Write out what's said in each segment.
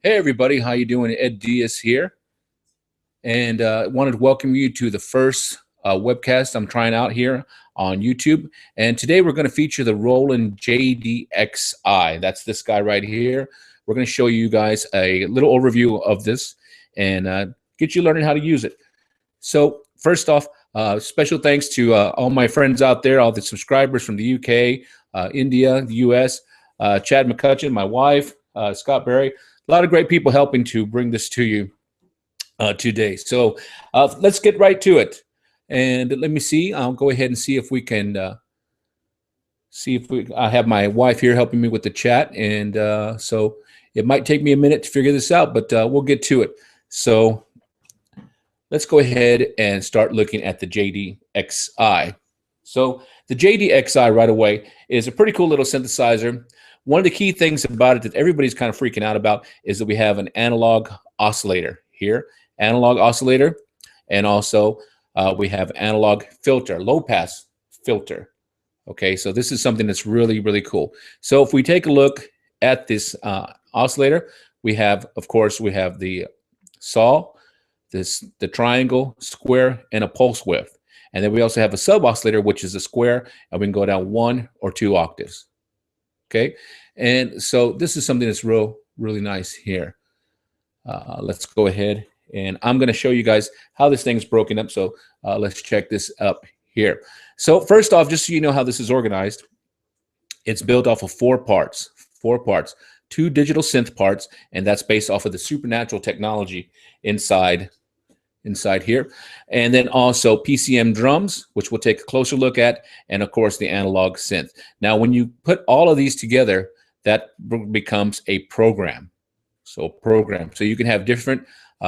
Hey everybody, how you doing? Ed Diaz here, and wanted to welcome you to the first webcast I'm trying out here on YouTube. And today we're going to feature the Roland JDXi. That's this guy right here. We're going to show you guys a little overview of this and get you learning how to use it. So first off, special thanks to all my friends out there, all the subscribers from the UK, India, the US, Chad McCutcheon, my wife, Scott Berry. A lot of great people helping to bring this to you today. So let's get right to it. And let me see. I'll go ahead and see if we can I have my wife here helping me with the chat. And so it might take me a minute to figure this out, but we'll get to it. So let's go ahead and start looking at the JDXi. So the JDXi right away is a pretty cool little synthesizer. One of the key things about it that everybody's kind of freaking out about is that we have an analog oscillator here, analog oscillator, and also we have analog filter, low pass filter. Okay, so this is something that's really, really cool. So if we take a look at this oscillator, we have, of course, we have the saw, the triangle, square, and a pulse width. And then we also have a sub oscillator, which is a square, and we can go down 1 or 2 octaves. Okay, and so this is something that's really nice here. Let's go ahead, and I'm going to show you guys how this thing's broken up. So let's check this up here. So first off, just so you know how this is organized, it's built off of 4 parts. 2 digital synth parts, and that's based off of the supernatural technology inside here, and then also PCM drums, which we'll take a closer look at, and of course the analog synth. Now when you put all of these together, that becomes a program. So you can have different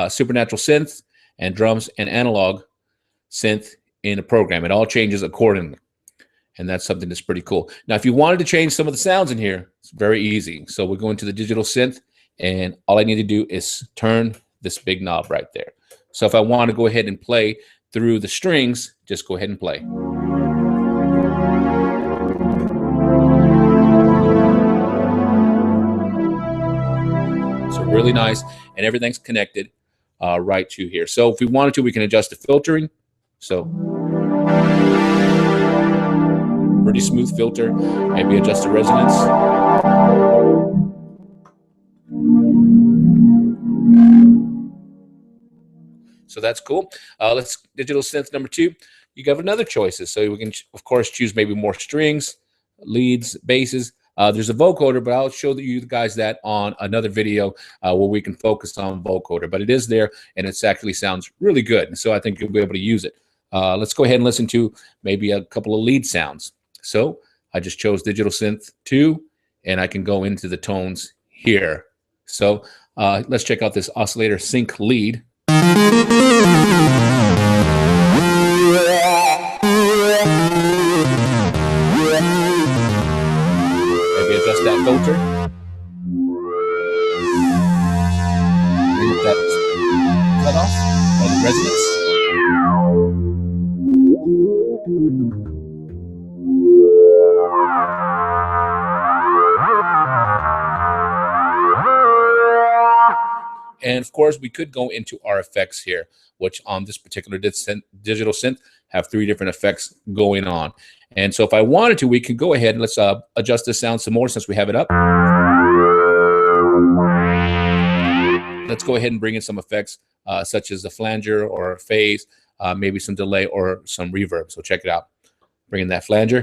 supernatural synths and drums and analog synth in a program. It all changes accordingly, and that's something that's pretty cool. Now if you wanted to change some of the sounds in here, it's very easy. So we're going to the digital synth, and all I need to do is turn this big knob right there. So if I want to go ahead and play through the strings, just go ahead and play. So really nice, and everything's connected right to here. So if we wanted to, we can adjust the filtering. So pretty smooth filter, maybe adjust the resonance. So that's cool. Let's digital synth number 2. You have another choices. So we can, of course, choose maybe more strings, leads, basses. There's a vocoder, but I'll show you guys that on another video where we can focus on vocoder. But it is there, and it actually sounds really good. And so I think you'll be able to use it. Let's go ahead and listen to maybe a couple of lead sounds. So I just chose digital synth 2, and I can go into the tones here. So let's check out this oscillator sync lead. Maybe adjust that filter. And of course, we could go into our effects here, which on this particular digital synth have 3 different effects going on. And so if I wanted to, we can go ahead and let's adjust the sound some more since we have it up. Let's go ahead and bring in some effects such as the flanger or phase, maybe some delay or some reverb. So check it out. Bring in that flanger.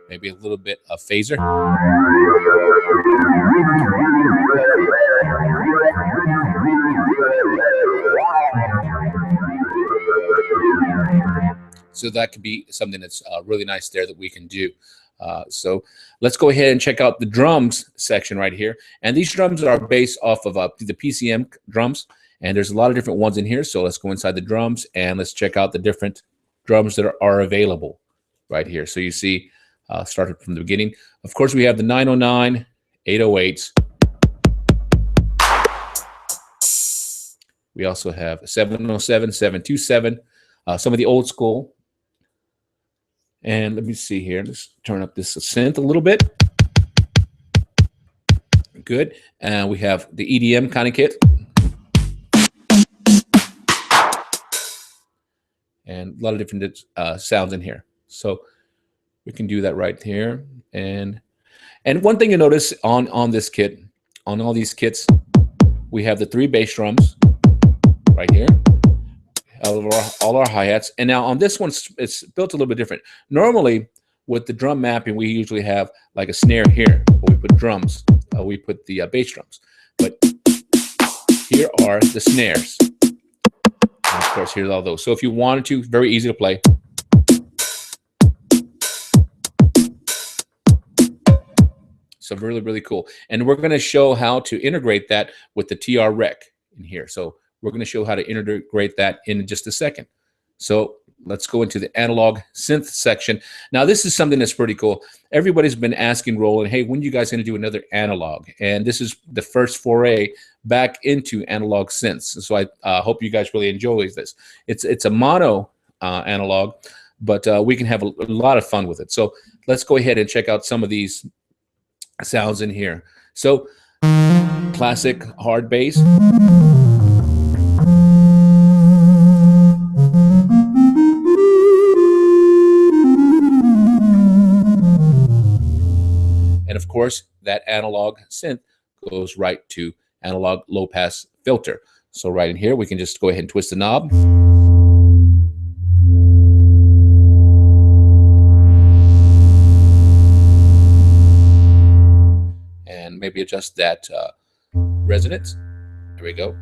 Maybe a little bit of phaser. So that could be something that's really nice there that we can do. So let's go ahead and check out the drums section right here. And these drums are based off of the PCM drums. And there's a lot of different ones in here. So let's go inside the drums and let's check out the different drums that are available right here. So you see, started from the beginning. Of course, we have the 909, 808s. We also have 707, 727, some of the old school. And let me see here. Let's turn up this synth a little bit. Good. And we have the EDM kind of kit. And a lot of different sounds in here. So we can do that right here. And one thing you notice on this kit, on all these kits, we have the 3 bass drums right here. All our hi-hats. And now on this one, it's built a little bit different. Normally, with the drum mapping, we usually have like a snare here, but we put drums. We put the bass drums. But here are the snares. And of course, here's all those. So if you wanted to, very easy to play. So really, really cool. And we're going to show how to integrate that with the TR Rec in here. So we're going to show how to integrate that in just a second. So let's go into the analog synth section. Now, this is something that's pretty cool. Everybody's been asking Roland, hey, when are you guys going to do another analog? And this is the first foray back into analog synths. So I hope you guys really enjoy this. It's a mono analog, but we can have a lot of fun with it. So let's go ahead and check out some of these sounds in here. So classic hard bass. And of course, that analog synth goes right to analog low pass filter. So right in here, we can just go ahead and twist the knob. And maybe adjust that resonance. There we go.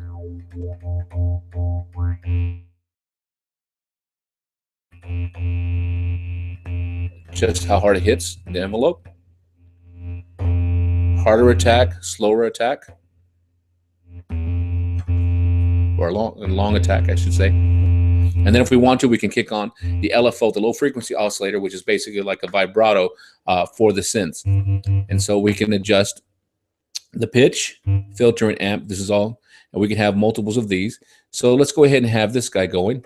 Just how hard it hits the envelope. Harder attack, slower attack, or a long attack, I should say. And then if we want to, we can kick on the LFO, the low frequency oscillator, which is basically like a vibrato for the synths. And so we can adjust the pitch, filter, and amp. This is all, and we can have multiples of these. So let's go ahead and have this guy going.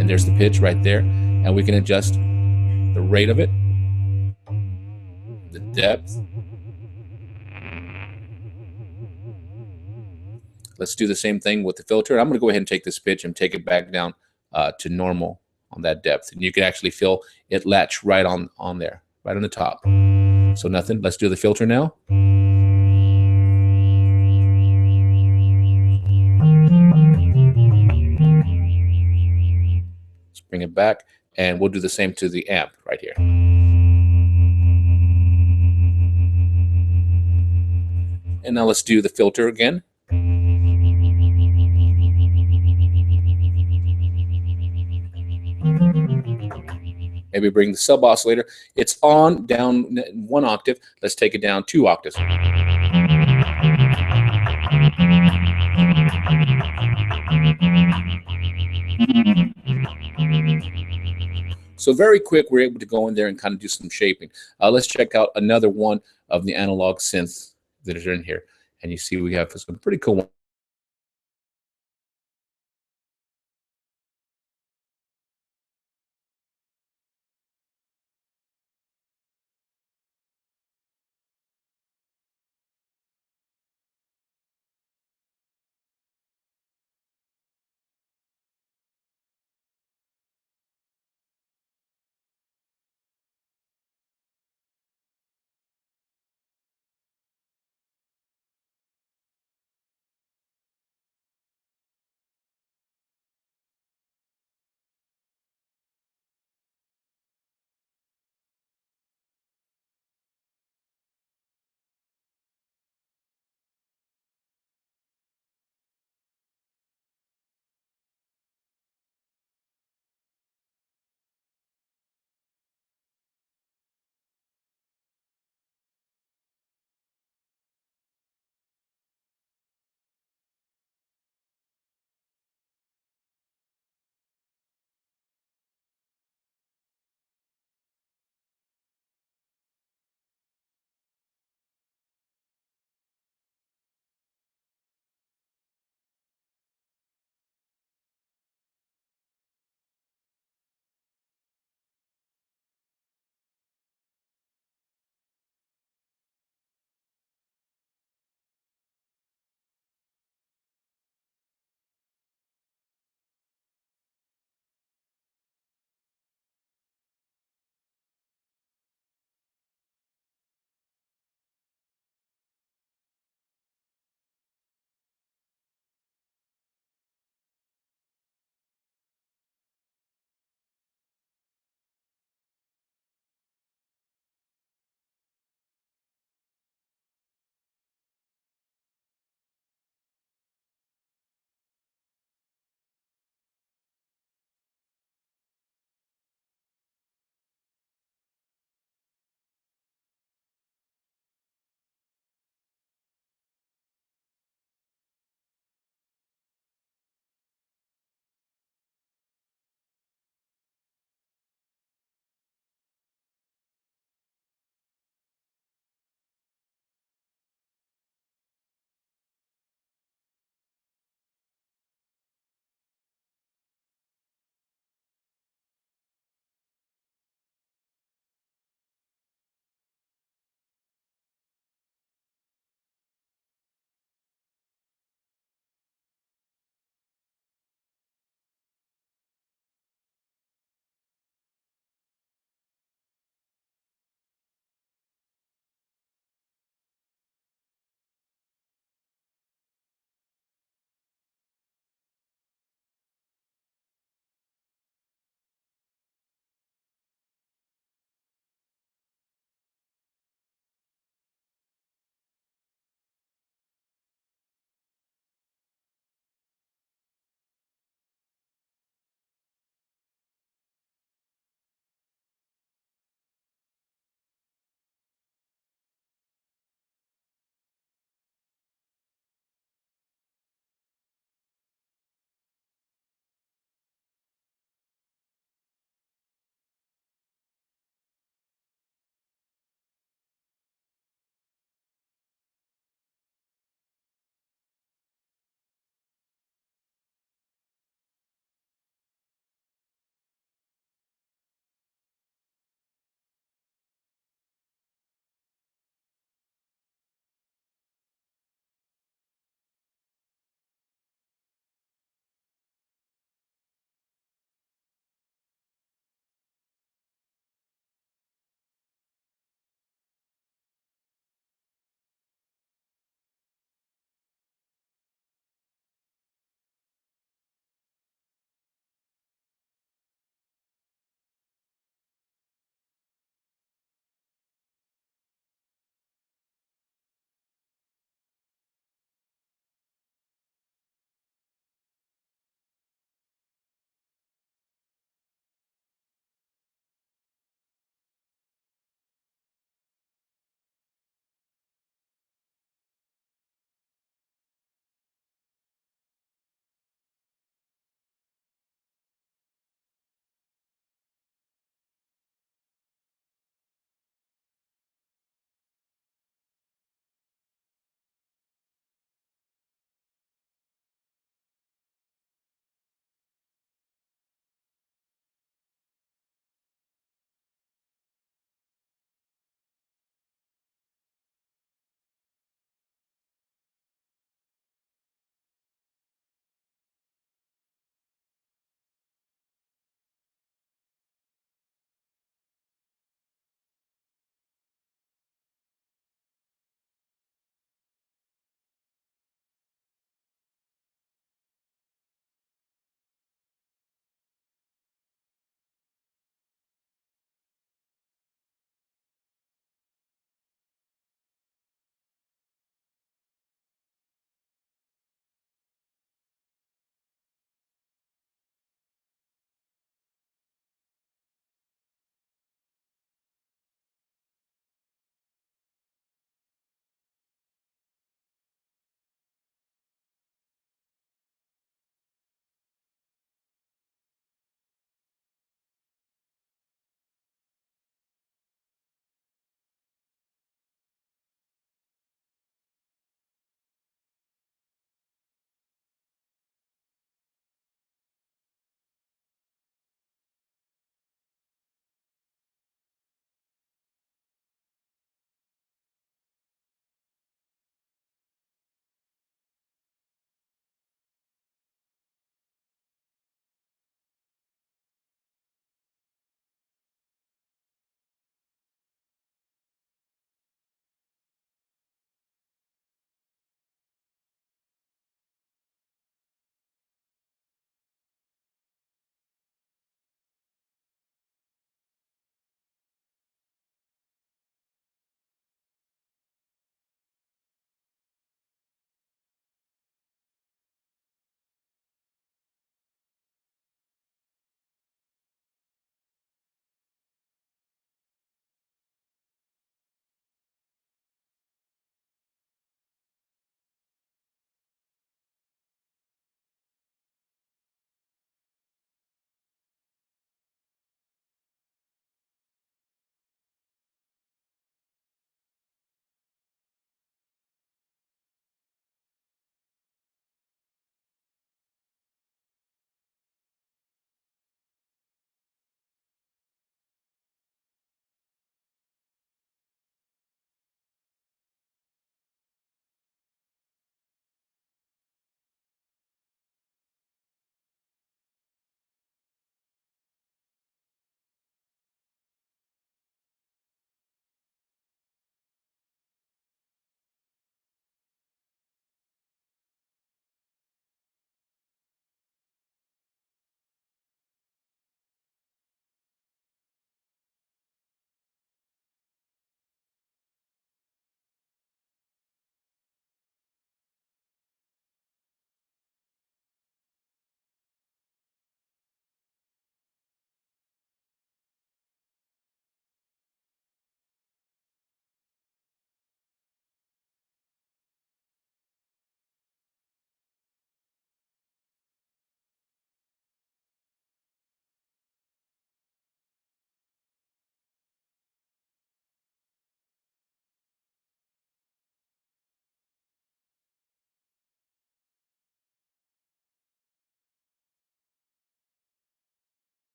And there's the pitch right there. And we can adjust the rate of it, the depth. Let's do the same thing with the filter. I'm going to go ahead and take this pitch and take it back down to normal on that depth. And you can actually feel it latch right on there, right on the top. So nothing. Let's do the filter now. Let's bring it back, and we'll do the same to the amp right here. And now let's do the filter again. Maybe bring the sub oscillator. It's on down 1 octave. Let's take it down 2 octaves. So very quick, we're able to go in there and kind of do some shaping. Let's check out another one of the analog synths that are in here. and you see we have some pretty cool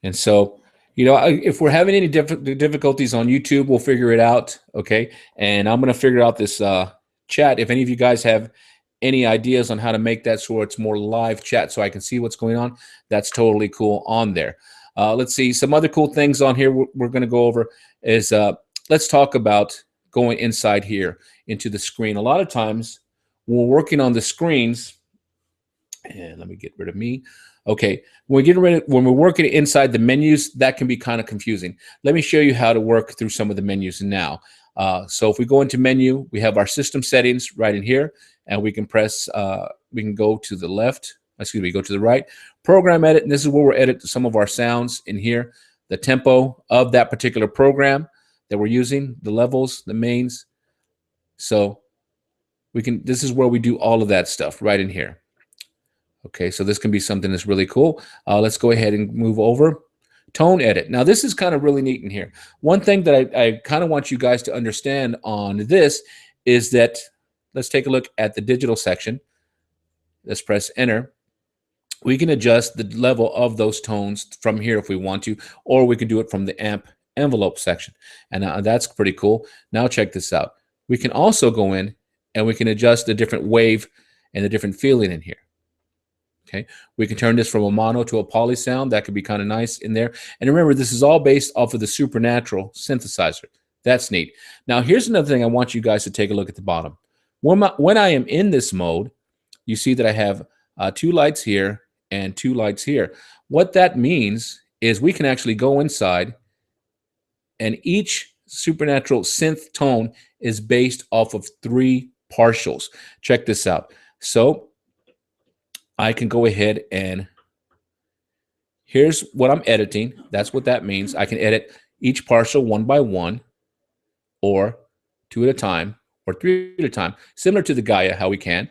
And so, you know, if we're having any difficulties on YouTube, we'll figure it out. Okay. And I'm going to figure out this chat. If any of you guys have any ideas on how to make that so it's more live chat so I can see what's going on, that's totally cool on there. Let's see. Some other cool things on here we're going to go over is let's talk about going inside here into the screen. A lot of times when we're working on the screens, and let me get rid of me. Okay, when we're working inside the menus, that can be kind of confusing. Let me show you how to work through some of the menus now. So if we go into menu, we have our system settings right in here, and we can press, we can go to the left, excuse me, go to the right, program edit, and this is where we're editing some of our sounds in here, the tempo of that particular program that we're using, the levels, the mains. So we can, this is where we do all of that stuff right in here. Okay, so this can be something that's really cool. Let's go ahead and move over. Tone edit. Now, this is kind of really neat in here. One thing that I kind of want you guys to understand on this is that, let's take a look at the digital section. Let's press enter. We can adjust the level of those tones from here if we want to, or we can do it from the amp envelope section. And that's pretty cool. Now check this out. We can also go in and we can adjust the different wave and the different feeling in here. Okay, we can turn this from a mono to a poly sound. That could be kind of nice in there. And remember, this is all based off of the Supernatural synthesizer. That's neat. Now, here's another thing I want you guys to take a look at the bottom. When I am in this mode, you see that I have 2 lights here and 2 lights here. What that means is we can actually go inside, and each Supernatural synth tone is based off of 3 partials. Check this out. So I can go ahead and here's what I'm editing. That's what that means. I can edit each partial 1 by 1, or 2 at a time, or 3 at a time, similar to the GAIA, how we can.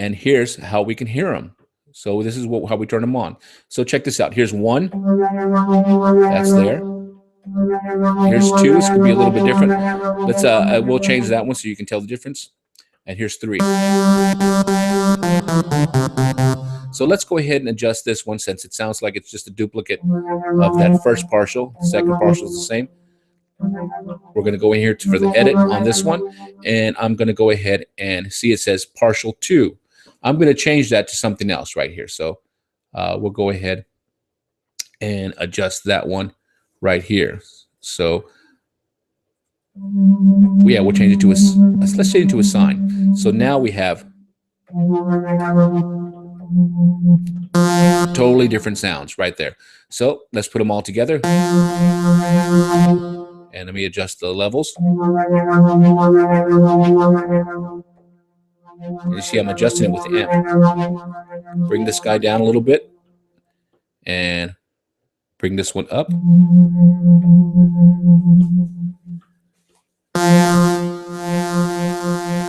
And here's how we can hear them. So this is how we turn them on. So check this out. Here's 1. That's there. Here's 2. This could be a little bit different. Let's we'll change that one so you can tell the difference. And here's 3. So let's go ahead and adjust this one, since it sounds like it's just a duplicate of that first partial. The second partial is the same. We're going to go in here for the edit on this one, and I'm going to go ahead and see it says partial 2. I'm going to change that to something else right here. So we'll go ahead and adjust that one right here. So yeah, we'll change it to a, let's change it to a sine. So now we have totally different sounds right there. So let's put them all together. And let me adjust the levels. You see I'm adjusting it with the amp. Bring this guy down a little bit. And bring this one up.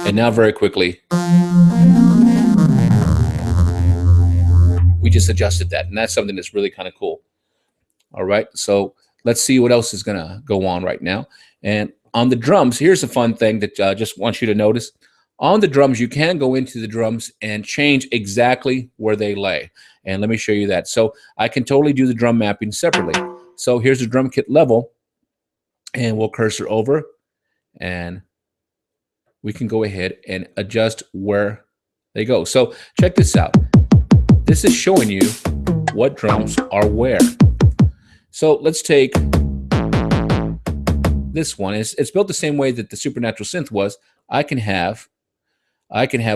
And now very quickly, we just adjusted that. And that's something that's really kind of cool. All right, so let's see what else is going to go on right now. And on the drums, here's a fun thing that I just want you to notice. On the drums, you can go into the drums and change exactly where they lay. And let me show you that. So I can totally do the drum mapping separately. So here's the drum kit level. And we'll cursor over. And we can go ahead and adjust where they go. So check this out. This is showing you what drums are where. So let's take this one. It's built the same way that the Supernatural synth was. I can have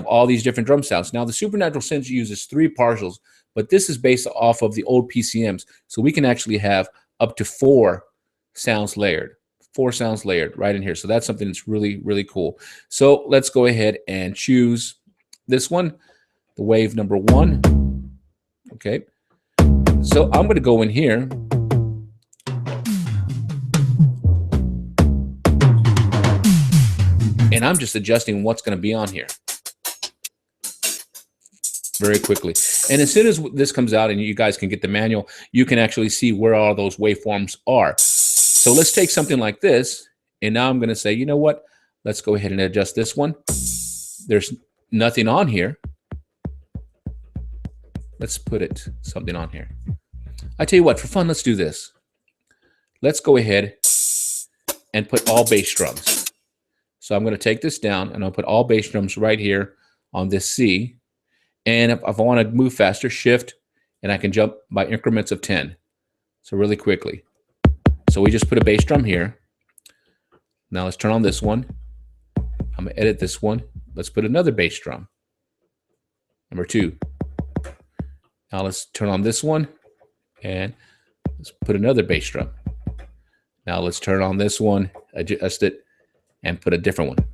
all these different drum sounds. Now the Supernatural synth uses 3 partials, but this is based off of the old PCMs. So we can actually have up to 4 sounds layered. 4 sounds layered right in here. So that's something that's really, really cool. So let's go ahead and choose this one, the wave number 1. Okay. So I'm going to go in here. And I'm just adjusting what's going to be on here very quickly. And as soon as this comes out and you guys can get the manual, you can actually see where all those waveforms are. So let's take something like this, and now I'm going to say, you know what? Let's go ahead and adjust this one. There's nothing on here. Let's put something on here. I tell you what, for fun, let's do this. Let's go ahead and put all bass drums. So I'm going to take this down and I'll put all bass drums right here on this C. And if I want to move faster, shift, and I can jump by increments of 10. So really quickly. So we just put a bass drum here. Now let's turn on this one. I'm going to edit this one. Let's put another bass drum. Number 2. Now let's turn on this one and let's put another bass drum. Now let's turn on this one, adjust it, and put a different one.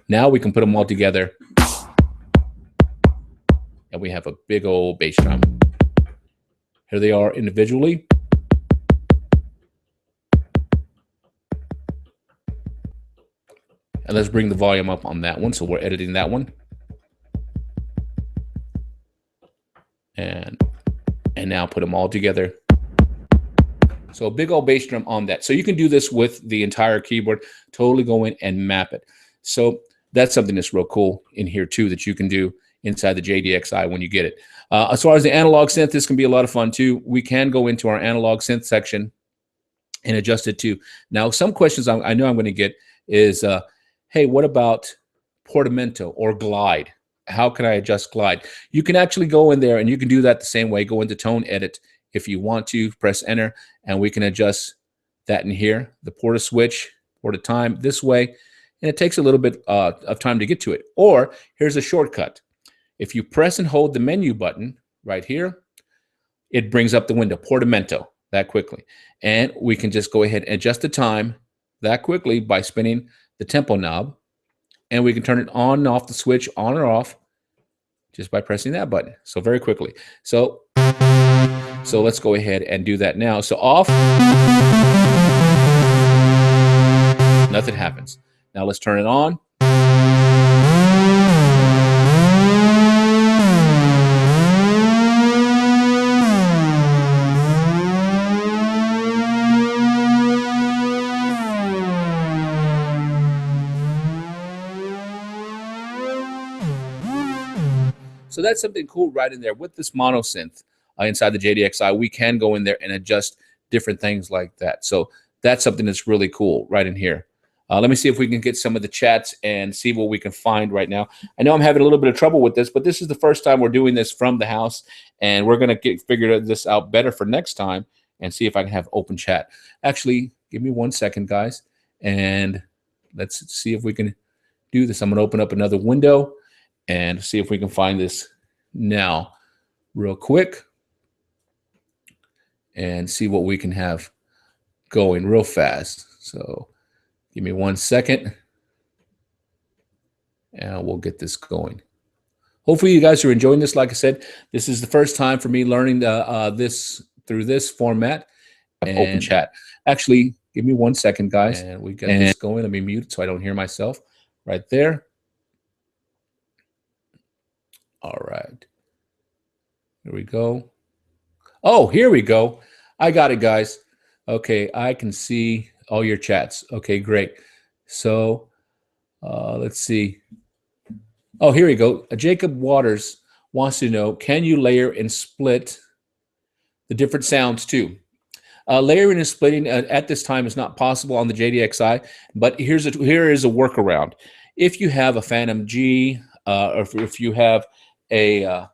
Now we can put them all together and we have a big old bass drum. Here they are individually. And let's bring the volume up on that one. So we're editing that one. And now put them all together. So a big old bass drum on that. So you can do this with the entire keyboard, totally go in and map it. So that's something that's real cool in here too that you can do inside the JDXI when you get it. As far as the analog synth, this can be a lot of fun too. We can go into our analog synth section and adjust it too. Now, some questions I know I'm going to get is, hey, what about portamento or glide? How can I adjust glide? You can actually go in there and you can do that the same way. Go into tone edit if you want to, press enter, and we can adjust that in here. The porta switch, porta time this way, and it takes a little bit of time to get to it. Or here's a shortcut. If you press and hold the menu button right here, it brings up the window, portamento, that quickly. And we can just go ahead and adjust the time that quickly by spinning the tempo knob. And we can turn it on and off the switch, on or off, just by pressing that button. So very quickly. So let's go ahead and do that now. So off, nothing happens. Now let's turn it on. So that's something cool right in there with this mono synth inside the JDXI. We can go in there and adjust different things like that. So that's something that's really cool right in here. Let me see if we can get some of the chats and see what we can find right now. I know I'm having a little bit of trouble with this, but this is the first time we're doing this from the house, and we're going to figure this out better for next time and see if I can have open chat. Actually, give me 1 second, guys, and let's see if we can do this. I'm going to open up another window and see if we can find this now real quick and see what we can have going real fast. So give me 1 second and we'll get this going. Hopefully you guys are enjoying this. Like I said, this is the first time for me learning this through this format. And open chat. Actually, give me 1 second, guys. And we got this going. Let me mute so I don't hear myself right there. All right. Here we go. Oh, here we go. I got it, guys. Okay, I can see all your chats. Okay, great. So let's see. Oh, here we go. Jacob Waters wants to know, can you layer and split the different sounds too? Layering and splitting at this time is not possible on the JDXI, but here is a workaround. If you have a FANTOM-G, or if you have a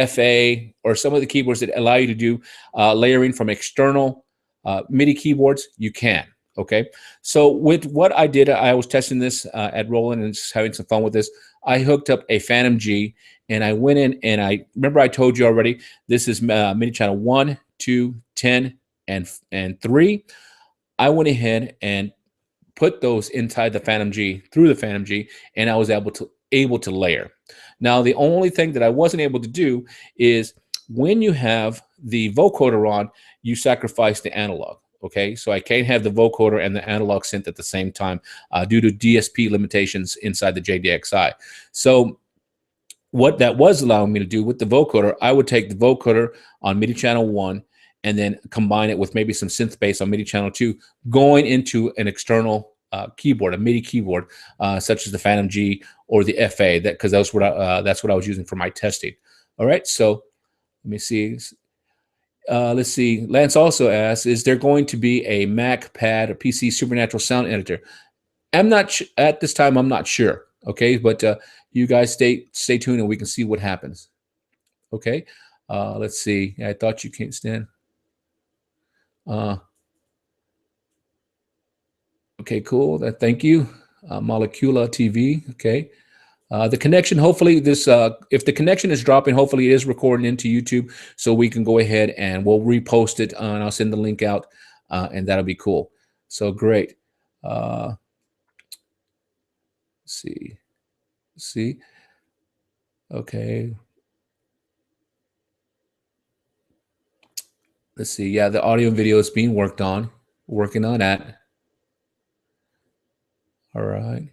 FA or some of the keyboards that allow you to do layering from external MIDI keyboards, you can. Okay, so with what I did, I was testing this at Roland and just having some fun with this. I hooked up a FANTOM-G and I went in and I remember I told you already, this is MIDI channel 1, 2, 10, and 3. I went ahead and put those inside the FANTOM-G, through the FANTOM-G, and I was able to layer. Now, the only thing that I wasn't able to do is when you have the vocoder on, you sacrifice the analog. Okay, so I can't have the vocoder and the analog synth at the same time due to DSP limitations inside the JDXI. So what that was allowing me to do with the vocoder, I would take the vocoder on MIDI channel 1 and then combine it with maybe some synth bass on MIDI channel 2, going into an external keyboard, a MIDI keyboard, such as the FANTOM-G or the FA, because that's what I was using for my testing. All right, so let me see. Let's see. Lance also asks, is there going to be a Mac Pad or PC Supernatural sound editor? I'm not at this time. I'm not sure. Okay, but you guys stay tuned, and we can see what happens. Okay. Let's see. I thought you can't stand. Okay, cool. Thank you, Molecula TV. Okay. The connection, hopefully this, if the connection is dropping, hopefully it is recording into YouTube, so we can go ahead and we'll repost it, and I'll send the link out, and that'll be cool. So great. Let's see. Okay. Let's see. Yeah, the audio and video is being worked on. Working on that. All right.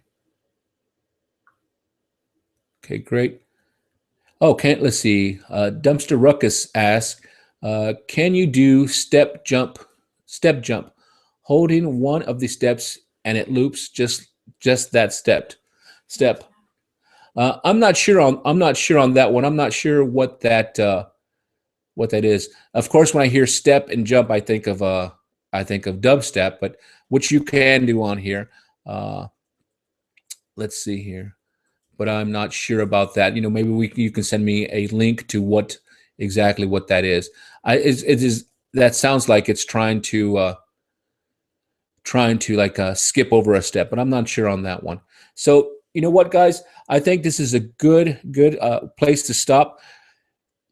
Okay, great. Oh, let's see. Dumpster Ruckus asks, can you do step jump, holding one of the steps and it loops just that step? I'm not sure on that one. I'm not sure what that is. Of course, when I hear step and jump, I think of dubstep, but which you can do on here. Let's see here. But I'm not sure about that. You know, maybe you can send me a link to exactly what that is. It is that sounds like it's trying to skip over a step, but I'm not sure on that one. So you know what, guys, I think this is a good place to stop.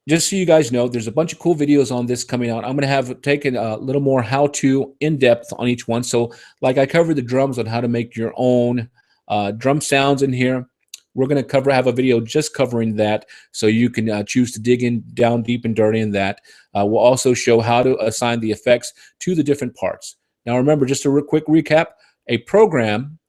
Just so you guys know, there's a bunch of cool videos on this coming out. I'm going to have taken a little more how-to in-depth on each one. So like I covered the drums on how to make your own drum sounds in here. We're going to have a video just covering that, so you can choose to dig down deep and dirty in that. We'll also show how to assign the effects to the different parts. Now remember, just a quick recap, a program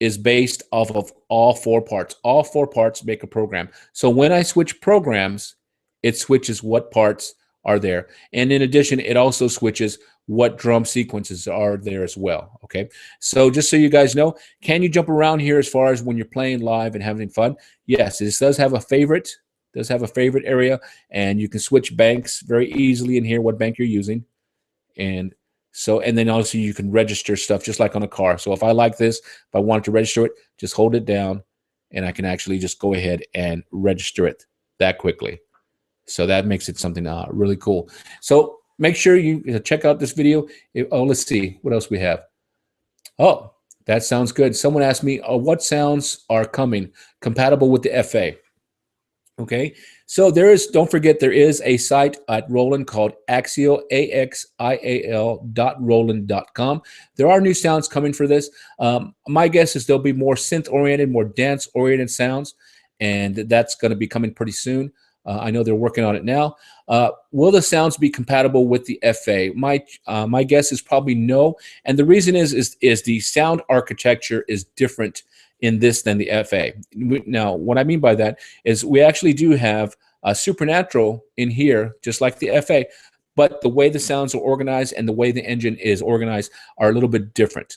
is based off of all four parts. All four parts make a program. So when I switch programs, it switches what parts are there. And in addition, it also switches what drum sequences are there as well. Okay, so just so you guys know, can you jump around here as far as when you're playing live and having fun? Yes, this does have a favorite. Area, and you can switch banks very easily in here, what bank you're using. And then also you can register stuff just like on a car. So if I like this, if I wanted to register it, just hold it down and I can actually just go ahead and register it that quickly. So that makes it something really cool. So make sure you check out this video. Let's see what else we have. Oh, that sounds good. Someone asked me, what sounds are coming compatible with the FA? Okay, so don't forget, there is a site at Roland called Axial, AXIAL.Roland.com. There are new sounds coming for this. My guess is there'll be more synth-oriented, more dance-oriented sounds, and that's going to be coming pretty soon. I know they're working on it now. Will the sounds be compatible with the FA? My guess is probably no, and the reason is the sound architecture is different in this than the FA. Now, what I mean by that is we actually do have a Supernatural in here, just like the FA, but the way the sounds are organized and the way the engine is organized are a little bit different,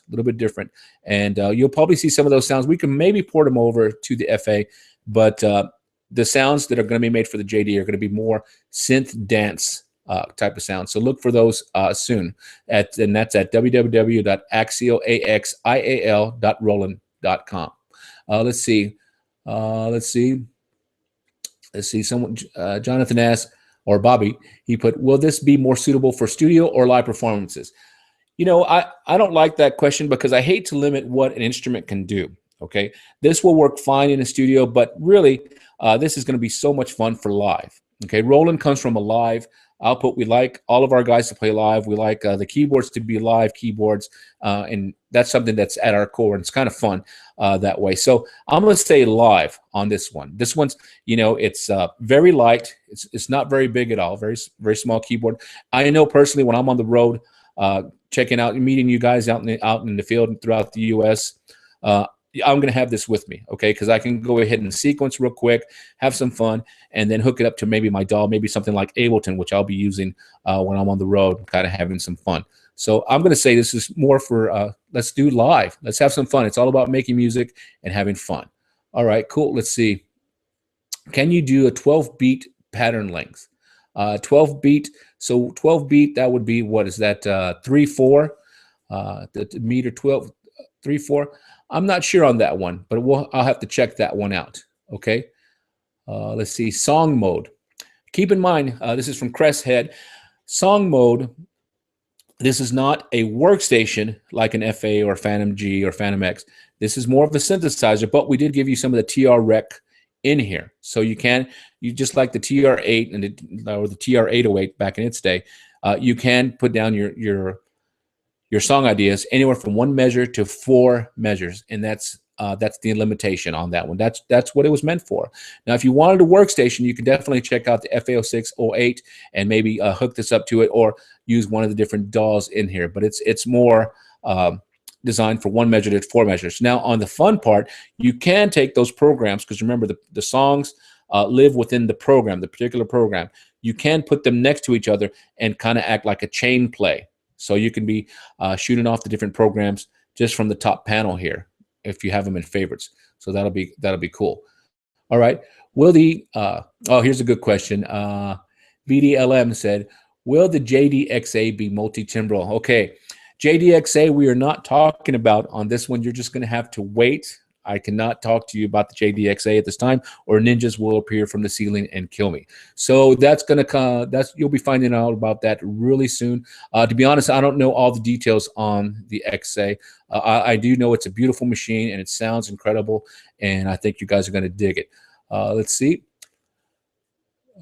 And you'll probably see some of those sounds. We can maybe port them over to the FA, but the sounds that are going to be made for the JD are going to be more synth dance type of sounds. So look for those soon. And that's at www.axial.roland.com. Let's see. Someone, Jonathan asked, or Bobby, he put, will this be more suitable for studio or live performances? You know, I don't like that question because I hate to limit what an instrument can do. Okay, this will work fine in a studio, but really, this is going to be so much fun for live. Okay, Roland comes from a live output. We like all of our guys to play live. We like the keyboards to be live keyboards, and that's something that's at our core, and it's kind of fun that way. So I'm going to say live on this one. This one's, you know, it's very light. It's not very big at all. Very small keyboard. I know personally when I'm on the road, checking out and meeting you guys out in the field and throughout the U.S. I'm going to have this with me, okay, because I can go ahead and sequence real quick, have some fun, and then hook it up to maybe my DAW, maybe something like Ableton, which I'll be using when I'm on the road, kind of having some fun. So I'm going to say this is more for, let's do live. Let's have some fun. It's all about making music and having fun. All right, cool. Let's see. Can you do a 12-beat pattern length? 12 beat. So 12 beat, that would be, what is that? 3/4. The meter 12, 3/4. I'm not sure on that one, but I'll have to check that one out. Okay. Let's see. Song mode. Keep in mind, this is from Cresthead. Song mode. This is not a workstation like an FA or Phantom-G or Phantom-X. This is more of a synthesizer, but we did give you some of the TR rec in here. So you just like the TR8 or the TR808 back in its day, you can put down your song ideas anywhere from 1 measure to 4 measures, and that's the limitation on that one. That's what it was meant for. Now, if you wanted a workstation, you can definitely check out the FA0608 and maybe hook this up to it, or use one of the different DAWs in here. But it's more designed for 1 measure to 4 measures. Now, on the fun part, you can take those programs, because remember, the songs live within the program, the particular program. You can put them next to each other and kind of act like a chain play. So you can be shooting off the different programs just from the top panel here, if you have them in favorites. So that'll be cool. All right. Will the oh, here's a good question. VDLM said, will the JDXA be multi-timbral? Okay. JDXA, we are not talking about on this one. You're just going to have to wait. I cannot talk to you about the JDXA at this time, or ninjas will appear from the ceiling and kill me. So that's going to come. You'll be finding out about that really soon. To be honest, I don't know all the details on the XA. I do know it's a beautiful machine and it sounds incredible, and I think you guys are going to dig it. Let's see.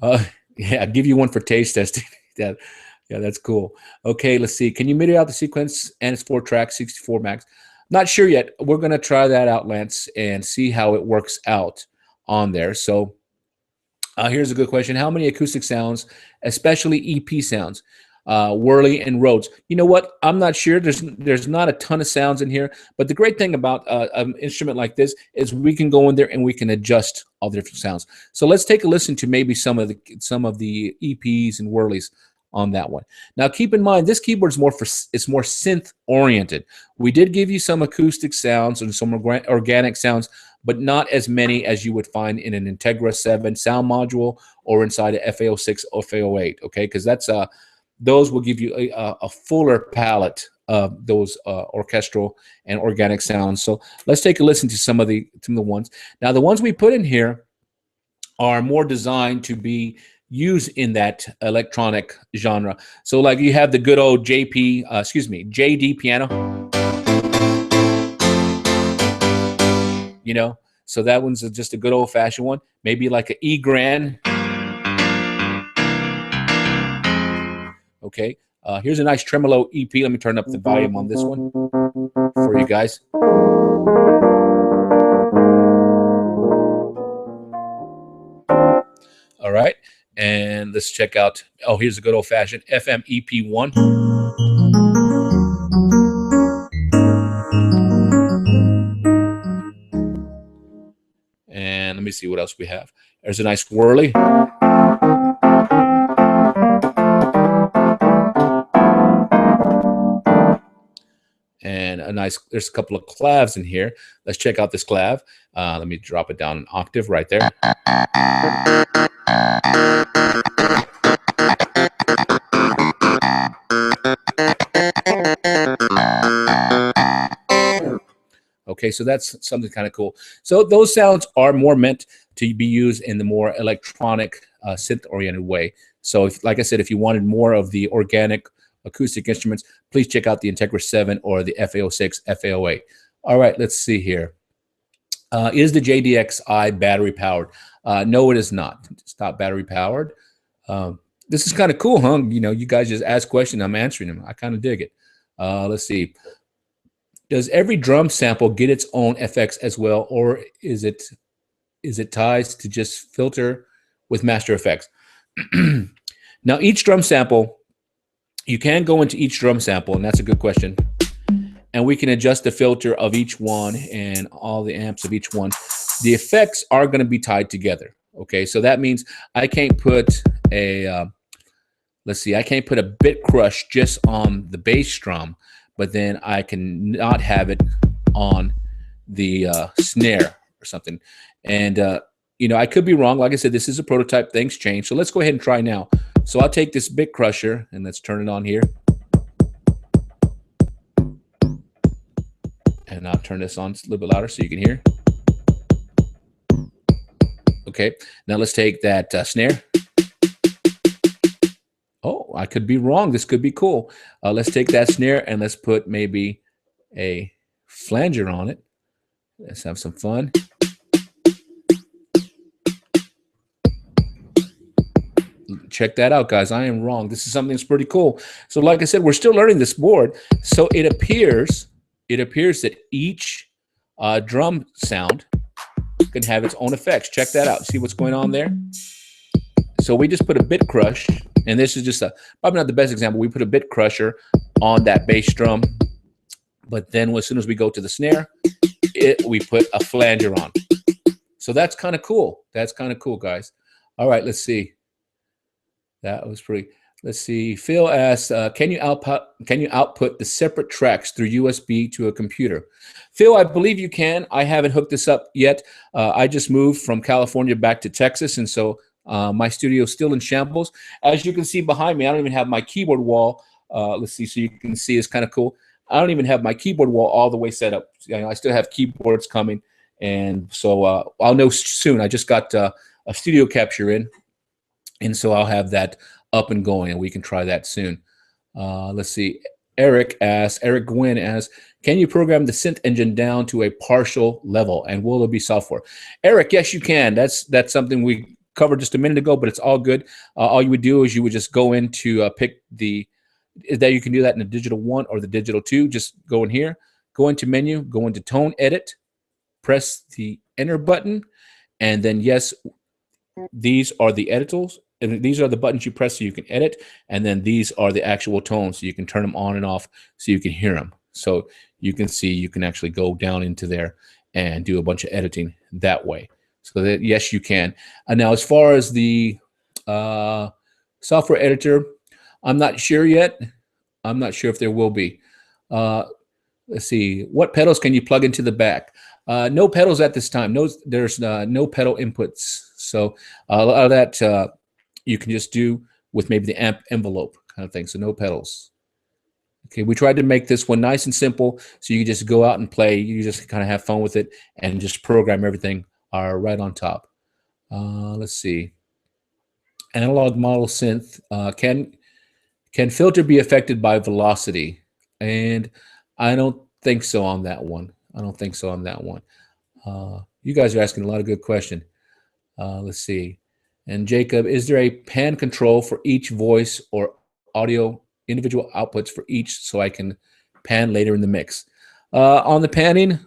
Yeah, I'll give you one for taste testing. Yeah, that's cool. Okay, let's see. Can you MIDI out the sequence? And it's 4 tracks, 64 max. Not sure yet. We're going to try that out, Lance, and see how it works out on there. So here's a good question. How many acoustic sounds, especially EP sounds, Whirly and Rhodes? You know what? I'm not sure. There's not a ton of sounds in here. But the great thing about an instrument like this is we can go in there and we can adjust all the different sounds. So let's take a listen to maybe some of the EPs and Whirlies on that one. Now, keep in mind, this keyboard is it's more synth oriented. We did give you some acoustic sounds and some organic sounds, but not as many as you would find in an Integra 7 sound module or inside a FA06 or FA08. Okay, because those will give you a fuller palette of those orchestral and organic sounds. So let's take a listen to some of the ones. Now, the ones we put in here are more designed to be used in that electronic genre. So like you have the good old JD piano. You know, so that one's just a good old fashioned one. Maybe like an E grand. Okay, here's a nice tremolo EP. Let me turn up the volume on this one for you guys. All right. And let's check out, oh, here's a good old-fashioned FM EP1. And let me see what else we have. There's a nice Whirly. And there's a couple of clavs in here. Let's check out this clav. Let me drop it down an octave right there. Okay, so that's something kind of cool. So those sounds are more meant to be used in the more electronic, synth-oriented way. So, like I said, if you wanted more of the organic acoustic instruments, please check out the Integra 7 or the FA06, FA08. All right, let's see here. Is the JDXI battery powered? No, it is not. It's not battery powered. This is kind of cool, huh? You know, you guys just ask questions, I'm answering them. I kind of dig it. Let's see. Does every drum sample get its own FX as well, or is it tied to just filter with master effects? Now, each drum sample, you can go into each drum sample, and that's a good question. And we can adjust the filter of each one and all the amps of each one. The effects are going to be tied together. Okay, so that means I can't put a, let's see, I can't put a bit crush just on the bass drum, but then I can not have it on the snare or something. And, you know, I could be wrong. Like I said, this is a prototype. Things change. So let's go ahead and try now. So I'll take this bit crusher and let's turn it on here. And I'll turn this on a little bit louder so you can hear. Okay, now let's take that snare. Oh, I could be wrong. This could be cool. Let's take that snare and let's put maybe a flanger on it. Let's have some fun. Check that out, guys. I am wrong. This is something that's pretty cool. So like I said, we're still learning this board. So it appears that each drum sound can have its own effects. Check that out. See what's going on there? So we just put a bit crush, and this is just probably not the best example. We put a bit crusher on that bass drum, but then as soon as we go to the snare, we put a flanger on. So that's kind of cool. That's kind of cool, guys. All right, let's see. That was pretty. Let's see. Phil asks, can you output the separate tracks through USB to a computer? Phil, I believe you can. I haven't hooked this up yet. I just moved from California back to Texas, and so my studio is still in shambles. As you can see behind me, I don't even have my keyboard wall. Let's see, so you can see it's kind of cool. I don't even have my keyboard wall all the way set up. You know, I still have keyboards coming, and so I'll know soon. I just got a studio capture in, and so I'll have that up and going, and we can try that soon. Let's see. Eric Gwynn asks, can you program the synth engine down to a partial level, and will there be software? Eric, yes, you can. That's something we covered just a minute ago, but it's all good. All you would do is you would just go into pick the, that you can do that in the digital 1 or the digital 2. Just go in here, go into menu, go into tone edit, press the enter button, and then yes, these are the editors. And these are the buttons you press so you can edit, and then these are the actual tones so you can turn them on and off so you can hear them. So you can see you can actually go down into there and do a bunch of editing that way. So that yes, you can. And now as far as the software editor, I'm not sure yet. I'm not sure if there will be. Let's see. What pedals can you plug into the back? No pedals at this time. There's no pedal inputs. So a lot of that you can just do with maybe the amp envelope kind of thing. So no pedals. Okay, we tried to make this one nice and simple so you can just go out and play. You just kind of have fun with it and just program everything right on top. Let's see. Analog model synth. Can filter be affected by velocity? And I don't think so on that one. I don't think so on that one. You guys are asking a lot of good questions. Let's see. And Jacob, is there a pan control for each voice or audio individual outputs for each so I can pan later in the mix? On the panning,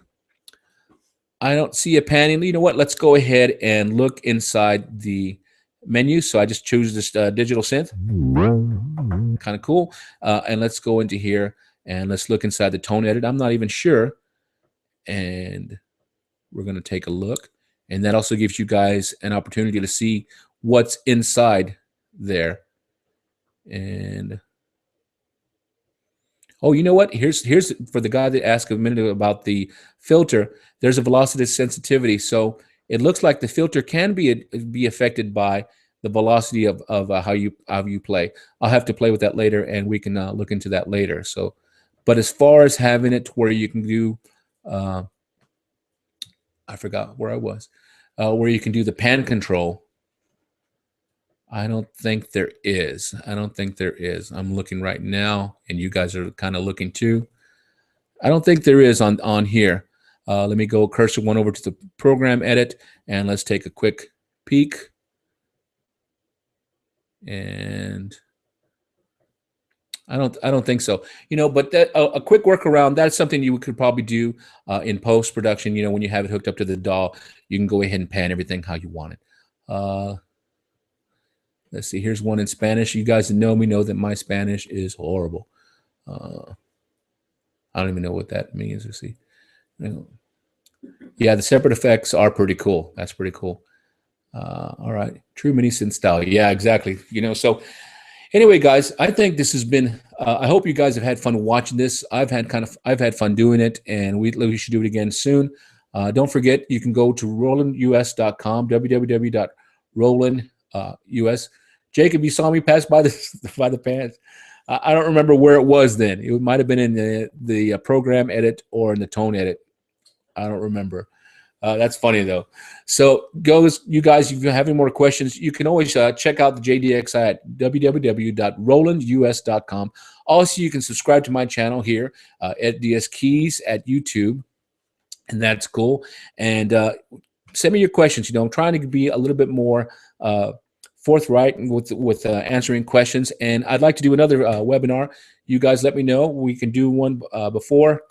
I don't see a panning. You know what? Let's go ahead and look inside the menu. So I just choose this digital synth. Kind of cool. And let's go into here and let's look inside the tone edit. I'm not even sure. And we're going to take a look. And that also gives you guys an opportunity to see what's inside there. And oh, you know what? Here's for the guy that asked a minute ago about the filter. There's a velocity sensitivity, so it looks like the filter can be affected by the velocity of how you play. I'll have to play with that later, and we can look into that later. So, but as far as having it to where you can do, I forgot where I was, where you can do the pan control. I don't think there is. I don't think there is. I'm looking right now, and you guys are kind of looking too. I don't think there is on here. Let me go cursor one over to the program edit, and let's take a quick peek. And I don't think so. You know, but that a quick workaround, that's something you could probably do in post-production. You know, when you have it hooked up to the DAW, you can go ahead and pan everything how you want it. Let's see, here's one in Spanish. You guys that know me know that my Spanish is horrible. I don't even know what that means. Let's see. Yeah, the separate effects are pretty cool. That's pretty cool. All right, true mini synth style. Yeah, exactly. You know, so anyway, guys, I think this has been. I hope you guys have had fun watching this. I've had fun doing it, and we should do it again soon. Don't forget, you can go to rolandus.com, www.rolandus. Jacob, you saw me pass by the pants. I don't remember where it was then. It might have been in the program edit or in the tone edit. I don't remember. That's funny though. So you guys, if you have any more questions, you can always check out the JDXI at www.rolandus.com. Also, you can subscribe to my channel here at Diaz Keys at YouTube, and that's cool. And send me your questions. You know, I'm trying to be a little bit more forthright with answering questions, and I'd like to do another webinar. You guys let me know. We can do one before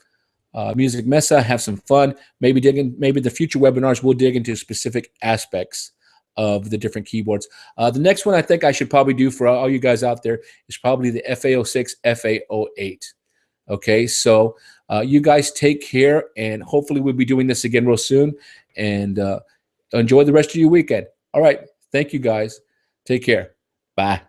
Music Mesa, have some fun. Maybe the future webinars we'll dig into specific aspects of the different keyboards. The next one I think I should probably do for all you guys out there is probably the FA06, FA08. Okay, so you guys take care, and hopefully we'll be doing this again real soon. And enjoy the rest of your weekend. All right, thank you guys. Take care. Bye.